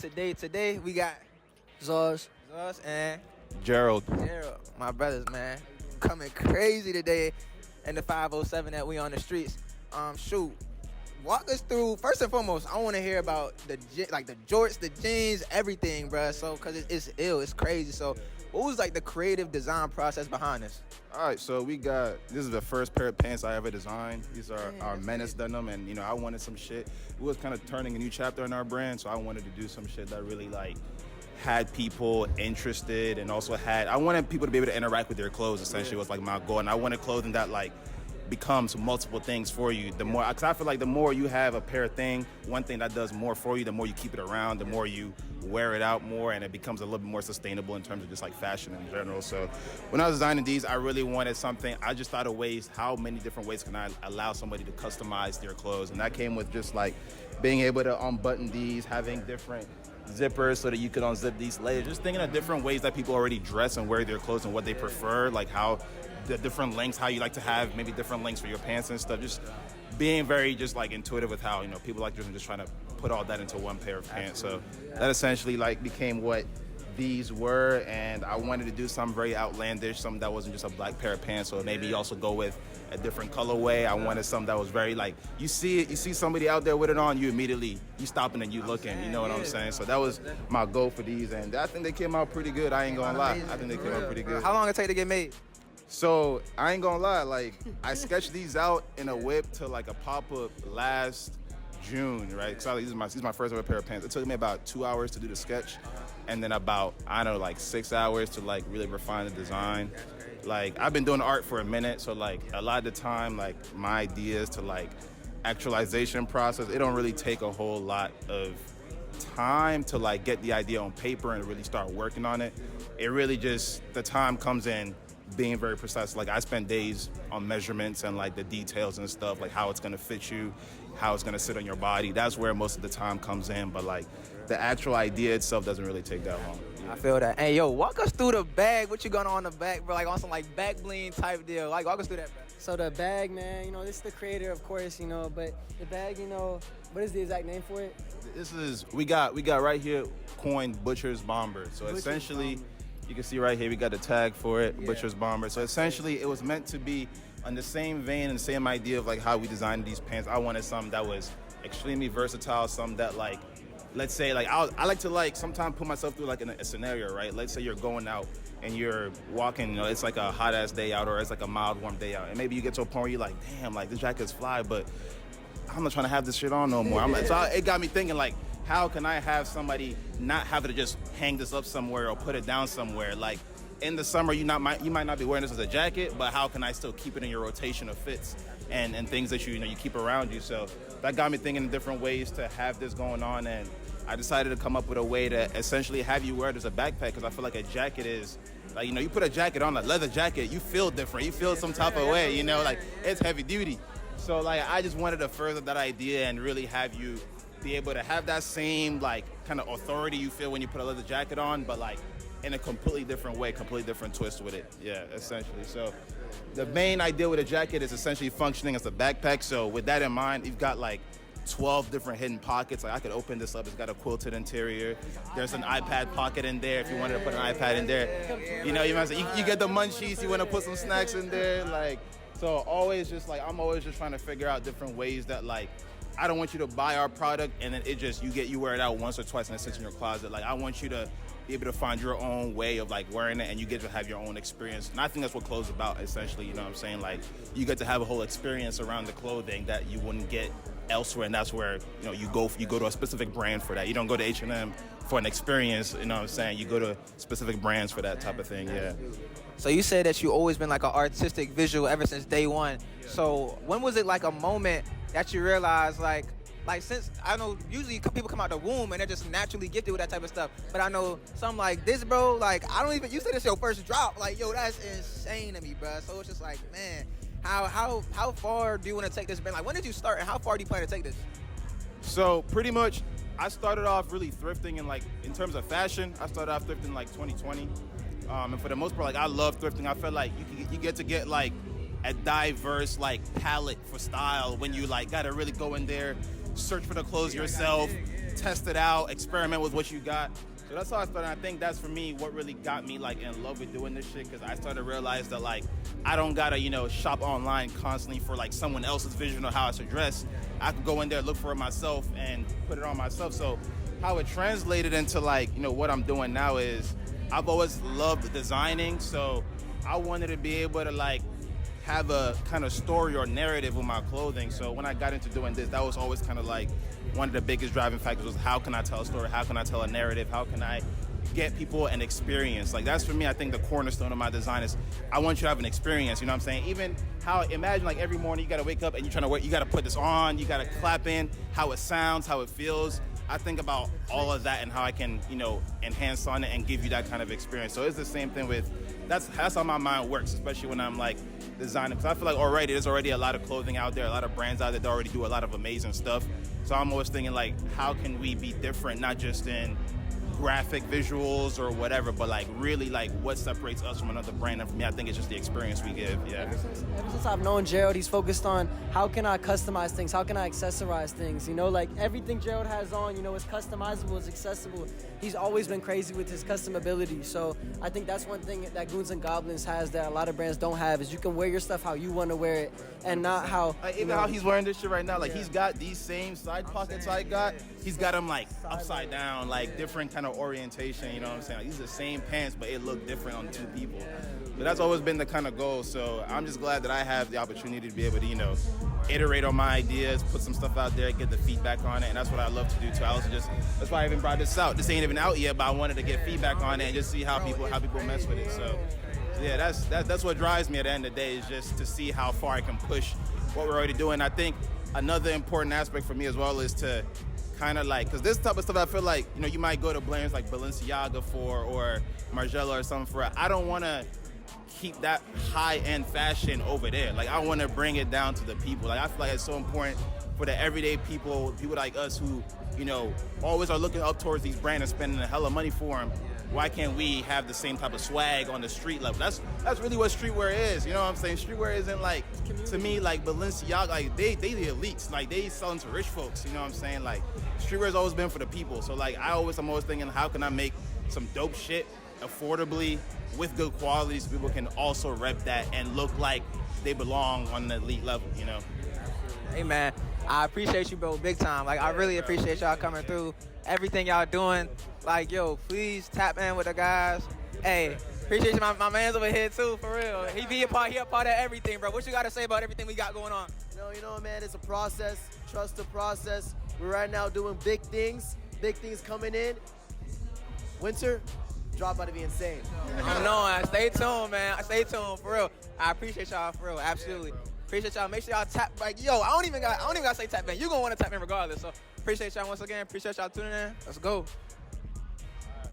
Today we got Zaz and Gerald. my brothers, man, coming crazy today in the 507 that we on the streets. Shoot, walk us through. First and foremost, I want to hear about the jorts, the jeans, everything, bruh. So, cause it's ill, it's crazy. So, what was like the creative design process behind this? All right, so this is the first pair of pants I ever designed. These are our Menace denim, and I wanted some shit. It was kind of turning a new chapter in our brand, so I wanted to do some shit that really had people interested, and also I wanted people to be able to interact with their clothes. Essentially, was like my goal, and I wanted clothing that becomes multiple things for you. The more, because I feel like the more you have a pair of one thing that does more for you, the more you keep it around, the more you wear it out more, and it becomes a little bit more sustainable in terms of just fashion in general. So when I was designing these, I really wanted something. I just thought of ways, how many different ways can I allow somebody to customize their clothes? And that came with just being able to unbutton these, having different zippers so that you could unzip these layers, just thinking of different ways that people already dress and wear their clothes and what they prefer, like how the different lengths, how you like to have maybe different lengths for your pants and stuff. Just being very intuitive with how people like just trying to put all that into one pair of pants. So that essentially became what these were, and I wanted to do something very outlandish, something that wasn't just a black pair of pants. So maybe also go with a different colorway. I wanted something that was very you see somebody out there with it on, you stopping and you looking, you know what I'm saying? So that was my goal for these, and I think they came out pretty good. I ain't gonna lie, I think they came out pretty good. How long it take to get made? So I ain't gonna lie, I sketched these out in a whip to a pop-up last June, right? So this is my first ever pair of pants. It took me about 2 hours to do the sketch, and then about 6 hours to really refine the design. I've been doing art for a minute, so a lot of the time my ideas to actualization process, it don't really take a whole lot of time to get the idea on paper and really start working on it. It really just, the time comes in being very precise. I spend days on measurements and the details and stuff, how it's gonna fit you, how it's gonna sit on your body. That's where most of the time comes in, but the actual idea itself doesn't really take that long. I feel that. Hey, yo, walk us through the bag. What you got on the back, bro? On some back bling type deal. Walk us through that, bro. So the bag, man, this is the creator, of course, but the bag, what is the exact name for it? This is, we got right here, coined Butcher's Bomber. So essentially, you can see right here, we got a tag for it, Butcher's Bomber. So essentially, it was meant to be on the same vein and the same idea of how we designed these pants. I wanted something that was extremely versatile, something that let's say I like to sometimes put myself through a scenario, right? Let's say you're going out and you're walking, it's a hot ass day out, or it's a mild warm day out, and maybe you get to a point where you're damn, this jacket's fly, but I'm not trying to have this shit on no more. So it got me thinking how can I have somebody not have to just hang this up somewhere or put it down somewhere? In the summer, you might not be wearing this as a jacket, but how can I still keep it in your rotation of fits and things that you keep around you? So that got me thinking in different ways to have this going on, and I decided to come up with a way to essentially have you wear it as a backpack, because I feel like a jacket is you put a jacket on, a leather jacket, you feel different, you feel some type of way, it's heavy duty. So I just wanted to further that idea and really have you be able to have that same kind of authority you feel when you put a leather jacket on, but in a completely different way, completely different twist with it. Yeah, essentially. So the main idea with a jacket is essentially functioning as a backpack. So with that in mind, you've got 12 different hidden pockets. I could open this up. It's got a quilted interior. There's an iPad pocket in there if you wanted to put an iPad in there. You get the munchies. You want to put some snacks in there. So always just I'm always just trying to figure out different ways that I don't want you to buy our product and then you wear it out once or twice and it sits in your closet. I want you to be able to find your own way of wearing it, and you get to have your own experience. And I think that's what clothes is about, essentially. You know what I'm saying? You get to have a whole experience around the clothing that you wouldn't get elsewhere, and that's where you go to a specific brand for that. You don't go to H&M for an experience. You know what I'm saying? You go to specific brands for that type of thing. Yeah. So you said that you always been an artistic visual ever since day one. So when was it a moment that you realized since I know usually people come out the womb and they're just naturally gifted with that type of stuff, but I know something like this, bro, I don't even, you said it's your first drop, yo, that's insane to me, bro. So it's just man, how far do you want to take this brand? When did you start and how far do you plan to take this? So pretty much I started off really thrifting in terms of fashion. I started off thrifting 2020, and for the most part I love thrifting. I feel you get to get a diverse palette for style when you gotta really go in there, search for the clothes yourself, test it out, experiment with what you got. So that's how I started. I think that's for me what really got me like in love with doing this shit, because I started to realize that like I don't gotta, you know, shop online constantly for like someone else's vision of how I should dress. I could go in there, look for it myself, and put it on myself. So how it translated into like, you know, what I'm doing now is I've always loved designing, so I wanted to be able to like have a kind of story or narrative with my clothing. So when I got into doing this, that was always kind of like one of the biggest driving factors was how can I tell a story? How can I tell a narrative? How can I get people an experience? Like that's for me, I think the cornerstone of my design is I want you to have an experience, you know what I'm saying? Even how, imagine like every morning you gotta wake up and you're trying to work, you gotta put this on, you gotta clap in, how it sounds, how it feels. I think about all of that and how I can, you know, enhance on it and give you that kind of experience. So it's the same thing with, that's how my mind works, especially when I'm like designing. Because I feel like there's already a lot of clothing out there, a lot of brands out there that already do a lot of amazing stuff. So I'm always thinking like, how can we be different, not just in graphic visuals or whatever, but like really like what separates us from another brand. And for me, I think it's just the experience we give. Yeah. Ever since I've known Gerald, he's focused on how can I customize things, how can I accessorize things, you know, like everything Gerald has on, you know, is customizable, is accessible. He's always been crazy with his customability. So I think that's one thing that Goons and Goblins has that a lot of brands don't have, is you can wear your stuff how you want to wear it and not how, like, even how he's wearing this shit right now, like he's got these same side pockets I got, he's got them like upside down, like different kind of orientation, you know what I'm saying? Like, these are the same pants, but it looked different on two people. But that's always been the kind of goal. So I'm just glad that I have the opportunity to be able to, you know, iterate on my ideas, put some stuff out there, get the feedback on it, and that's what I love to do too. That's why I even brought this out. This ain't even out yet, but I wanted to get feedback on it and just see how people mess with it. So yeah, that's what drives me at the end of the day, is just to see how far I can push what we're already doing. I think another important aspect for me as well is to kind of like, because this type of stuff I feel like, you know, you might go to brands like Balenciaga for or Margiela or something for. I don't want to keep that high-end fashion over there. Like I want to bring it down to the people. Like I feel like it's so important for the everyday people like us who, you know, always are looking up towards these brands and spending a hell of money for them. Why can't we have the same type of swag on the street level? That's really what streetwear is. You know what I'm saying? Streetwear isn't like, to me, like Balenciaga, like they the elites. Like they selling to rich folks. You know what I'm saying? Like streetwear has always been for the people. So like I'm always thinking, how can I make some dope shit affordably with good quality so people can also rep that and look like they belong on the elite level, you know? Hey man, I appreciate you, bro, big time. Like I really appreciate y'all coming through. Everything y'all doing, like yo, please tap in with the guys. Hey, appreciate you, my man's over here too, for real. He a part of everything, bro. What you gotta say about everything we got going on? You know, man, it's a process. Trust the process. We're right now doing big things coming in. Winter, drop out to be insane. I know, stay tuned, man. Stay tuned, for real. I appreciate y'all, for real, absolutely. Appreciate y'all. Make sure y'all tap, like, yo, I don't even gotta say tap in. You gonna wanna tap in regardless. So appreciate y'all once again. Appreciate y'all tuning in. Let's go.